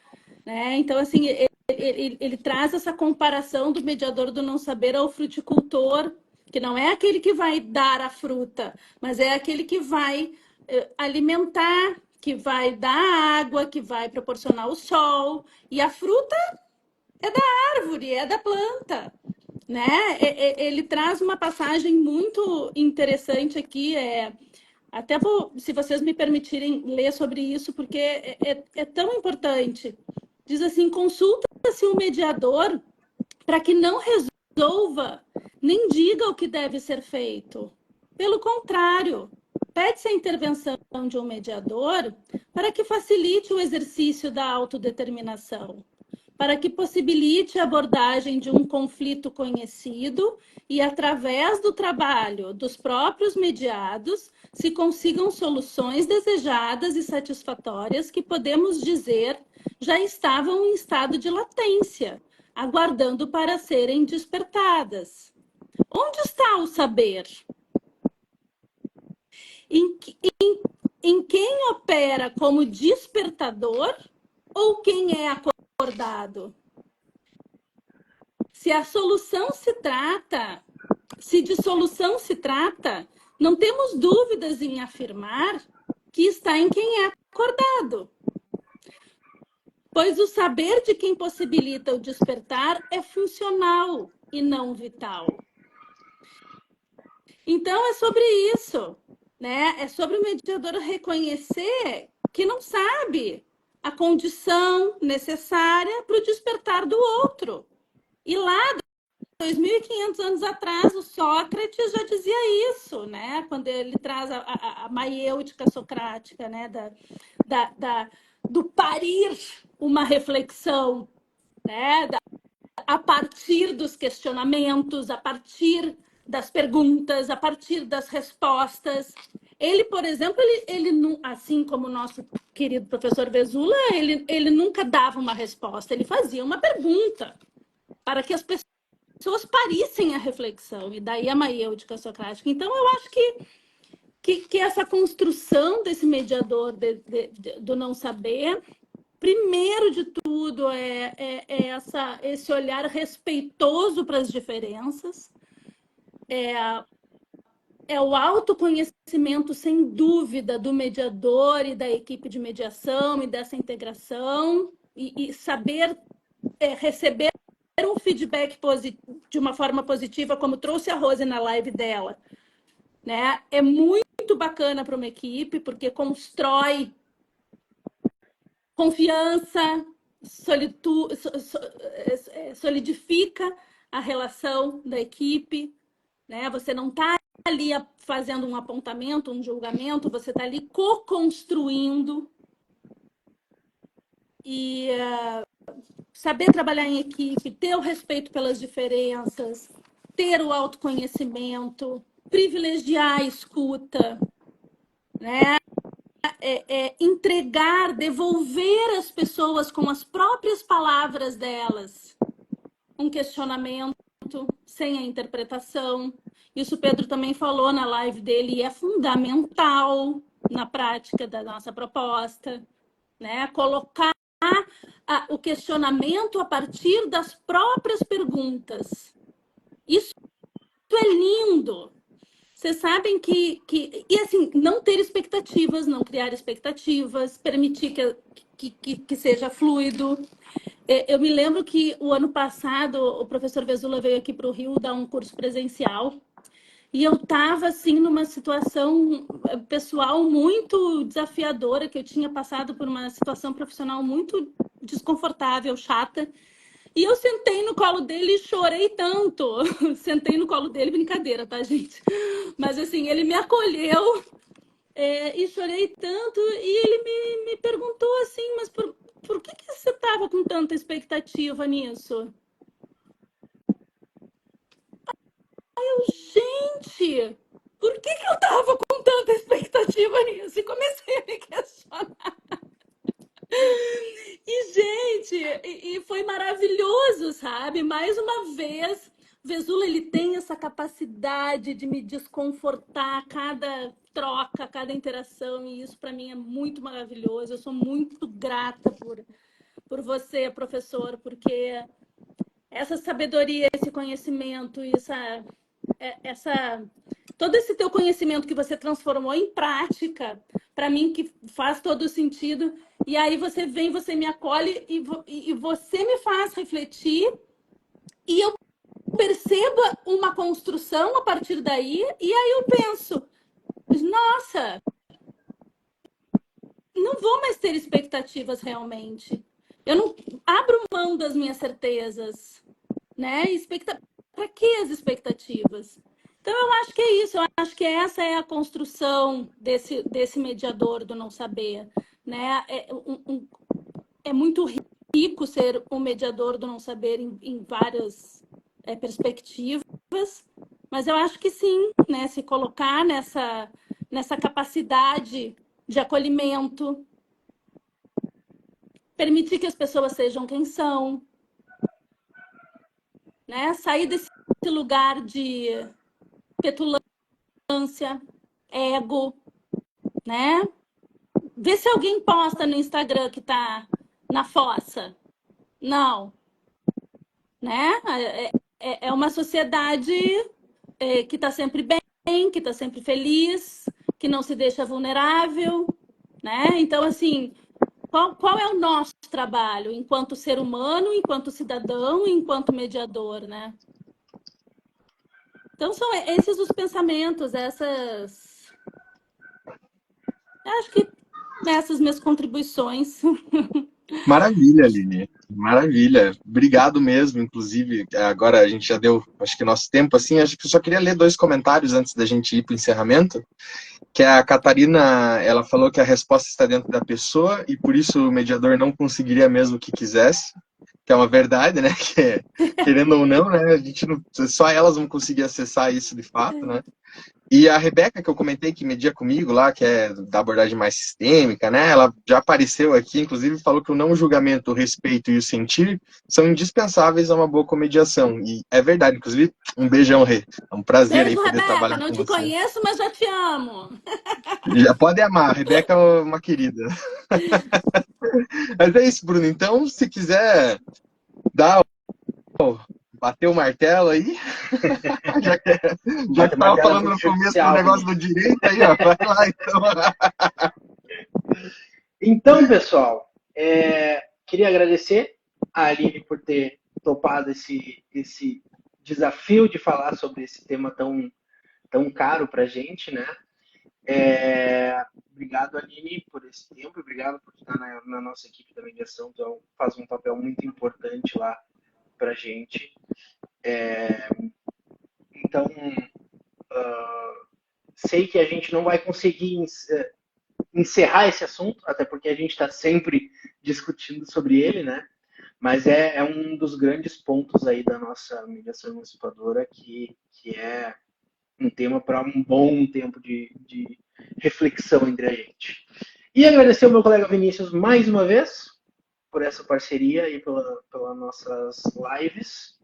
Né? Então, assim, ele traz essa comparação do mediador do não saber ao fruticultor, que não é aquele que vai dar a fruta, mas é aquele que vai alimentar, que vai dar água, que vai proporcionar o sol. E a fruta é da árvore, é da planta. Né? Ele traz uma passagem muito interessante aqui. Até vou, se vocês me permitirem ler sobre isso, porque é tão importante. Diz assim: consulta-se o mediador para que não resolva nem diga o que deve ser feito. Pelo contrário, pede-se a intervenção de um mediador para que facilite o exercício da autodeterminação, para que possibilite a abordagem de um conflito conhecido e, através do trabalho dos próprios mediados, se consigam soluções desejadas e satisfatórias que podemos dizer já estavam em estado de latência, aguardando para serem despertadas. Onde está o saber? Em quem opera como despertador ou quem é acordado? Se de solução se trata, não temos dúvidas em afirmar que está em quem é acordado. Pois o saber de quem possibilita o despertar é funcional e não vital. Então, é sobre isso, né? É sobre o mediador reconhecer que não sabe a condição necessária para o despertar do outro. E lá, 2.500 anos atrás, o Sócrates já dizia isso, né? Quando ele traz a maiêutica socrática, né? Do parir uma reflexão, né? A partir dos questionamentos, a partir das perguntas, a partir das respostas. Ele, por exemplo, ele assim como o nosso querido professor Vezula, ele nunca dava uma resposta, ele fazia uma pergunta. para que as pessoas parissem a reflexão, e daí a maiêutica socrática. Então, eu acho que essa construção desse mediador do não saber, primeiro de tudo, esse olhar respeitoso para as diferenças, é o autoconhecimento, sem dúvida, do mediador e da equipe de mediação e dessa integração, e saber receber um feedback de uma forma positiva, como trouxe a Rose na live dela, né? É muito bacana para uma equipe, porque constrói confiança, solidifica a relação da equipe, né? Você não está ali fazendo um apontamento, um julgamento, você está ali co-construindo. E saber trabalhar em equipe, ter o respeito pelas diferenças, ter o autoconhecimento, privilegiar a escuta, né? Entregar, devolver às pessoas com as próprias palavras delas um questionamento sem a interpretação. Isso o Pedro também falou na live dele, e é fundamental na prática da nossa proposta, né? Colocar o questionamento a partir das próprias perguntas. Isso é lindo. Vocês sabem e assim, não ter expectativas, não criar expectativas, permitir que seja fluido. Eu me lembro que o ano passado o professor Vesula veio aqui para o Rio dar um curso presencial, e eu estava assim numa situação pessoal muito desafiadora, que eu tinha passado por uma situação profissional muito desconfortável, chata. E eu sentei no colo dele e chorei tanto. Sentei no colo dele, brincadeira, tá, gente? Mas assim, ele me acolheu e chorei tanto. E ele me perguntou assim, mas por que você estava com tanta expectativa nisso? Gente, por que eu estava com tanta expectativa nisso? E comecei a me questionar. E, gente, foi maravilhoso, sabe? Mais uma vez, Vesula, ele tem essa capacidade de me desconfortar a cada troca, a cada interação, e isso para mim é muito maravilhoso. Eu sou muito grata por você, professor, porque essa sabedoria, esse conhecimento, todo esse teu conhecimento que você transformou em prática, para mim que faz todo sentido. E aí você vem, você me acolhe e você me faz refletir, e eu percebo uma construção a partir daí, e aí eu penso, nossa, não vou mais ter expectativas realmente. Eu não abro mão das minhas certezas, né? Para que as expectativas? Então, eu acho que é isso. Eu acho que essa é a construção desse mediador do não saber, né? É muito rico ser um mediador do não saber em várias perspectivas, mas eu acho que sim, né? Se colocar nessa capacidade de acolhimento, permitir que as pessoas sejam quem são, né? Sair desse lugar de petulância, ego, né? Vê se alguém posta no Instagram que tá na fossa. Não, né? É uma sociedade que está sempre bem, que está sempre feliz, que não se deixa vulnerável, né? Então, assim, qual é o nosso trabalho enquanto ser humano, enquanto cidadão, enquanto mediador, né? Então, são esses os pensamentos, acho que essas minhas contribuições. Maravilha, Aline. Maravilha. Obrigado mesmo. Inclusive, agora a gente já deu, acho que nosso tempo, assim, acho que eu só queria ler 2 comentários antes da gente ir para o encerramento, que a Catarina, ela falou que a resposta está dentro da pessoa e por isso o mediador não conseguiria mesmo o que quisesse, que é uma verdade, né? Que, querendo ou não, né? A gente não, só elas vão conseguir acessar isso de fato, né? E a Rebeca, que eu comentei que media comigo lá, que é da abordagem mais sistêmica, né? Ela já apareceu aqui, inclusive falou que o não julgamento, o respeito e o sentir são indispensáveis a uma boa comediação. E é verdade, inclusive, um beijão, Rê. É um prazer aí Beijo, poder Rebeca. trabalhar Não com te você. conheço, mas já te amo. Já pode amar, a Rebeca é uma querida. Mas é isso, Bruno. Então, se quiser dar, bater o martelo aí, já que Bater tava martelo é falando muito no começo do superficial, negócio do Vinícius. direito aí, ó, vai lá então. Então, pessoal, queria agradecer a Aline por ter topado esse desafio de falar sobre esse tema tão caro para a gente, né? Obrigado, Aline, por esse tempo, obrigado por estar na nossa equipe da mediação, então faz um papel muito importante lá para a gente. Então, sei que a gente não vai conseguir encerrar esse assunto, até porque a gente está sempre discutindo sobre ele, né? Mas é um dos grandes pontos aí da nossa mediação emancipadora, que é um tema para um bom tempo de reflexão entre a gente. E agradecer ao meu colega Vinícius mais uma vez por essa parceria e pelas nossas lives.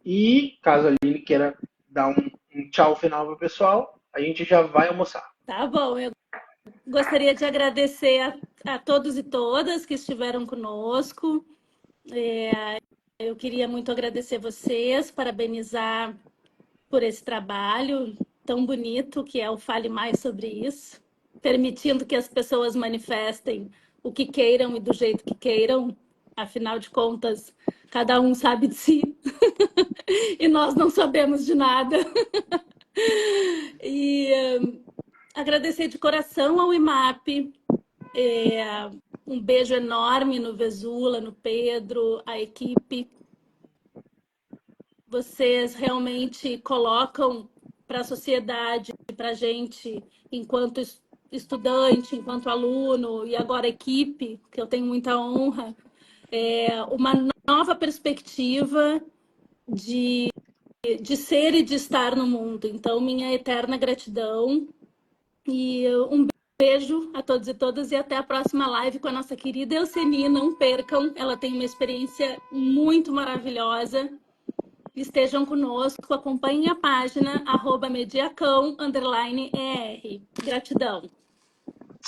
E caso a Aline queira dar um tchau final para o pessoal, a gente já vai almoçar. Tá bom, eu gostaria de agradecer a todos e todas que estiveram conosco. Eu queria muito agradecer vocês, parabenizar por esse trabalho tão bonito que é o Fale Mais Sobre Isso, permitindo que as pessoas manifestem o que queiram e do jeito que queiram. Afinal de contas, cada um sabe de si e nós não sabemos de nada. E agradecer de coração ao IMAP, um beijo enorme no Vesula, no Pedro, a equipe. Vocês realmente colocam para a sociedade, para a gente, enquanto estudante, enquanto aluno e agora equipe, que eu tenho muita honra, uma nova perspectiva de ser e de estar no mundo. Então, minha eterna gratidão e um beijo a todos e todas e até a próxima live com a nossa querida Elceni. Não percam, ela tem uma experiência muito maravilhosa. Estejam conosco, acompanhem a página @mediacão_er. Gratidão.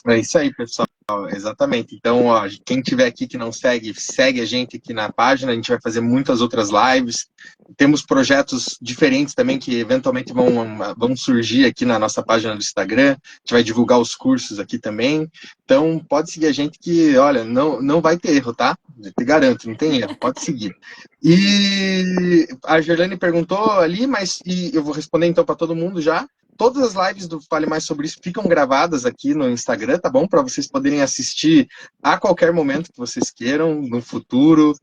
É isso aí, pessoal. Exatamente. Então, ó, quem tiver aqui que não segue, segue a gente aqui na página. A gente vai fazer muitas outras lives. Temos projetos diferentes também que eventualmente vão surgir aqui na nossa página do Instagram. A gente vai divulgar os cursos aqui também. Então, pode seguir a gente que, olha, não vai ter erro, tá? Eu te garanto, não tem erro. Pode seguir. E a Gerlane perguntou ali, mas eu vou responder então para todo mundo já. Todas as lives do Fale Mais Sobre Isso ficam gravadas aqui no Instagram, tá bom? Para vocês poderem assistir a qualquer momento que vocês queiram, no futuro.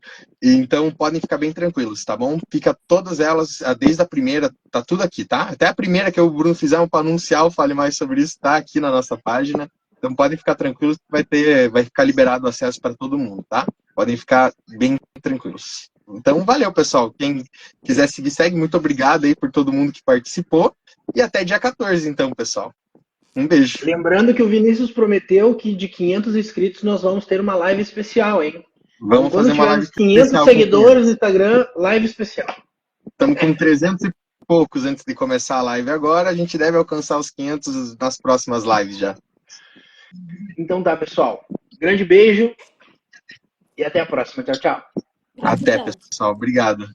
Então, podem ficar bem tranquilos, tá bom? Fica todas elas, desde a primeira, tá tudo aqui, tá? Até a primeira que o Bruno fizer para anunciar o Fale Mais Sobre Isso, tá aqui na nossa página. Então, podem ficar tranquilos que vai ficar liberado o acesso para todo mundo, tá? Podem ficar bem tranquilos. Então, valeu, pessoal. Quem quiser seguir, segue. Muito obrigado aí por todo mundo que participou. E até dia 14, então, pessoal. Um beijo. Lembrando que o Vinícius prometeu que de 500 inscritos nós vamos ter uma live especial, hein? Vamos então, fazer uma live 500 especial. seguidores no Instagram, live especial. Estamos com 300 e poucos antes de começar a live agora. A gente deve alcançar os 500 nas próximas lives já. Então tá, pessoal. Grande beijo e até a próxima. Tchau, tchau. Até, pessoal. Obrigado.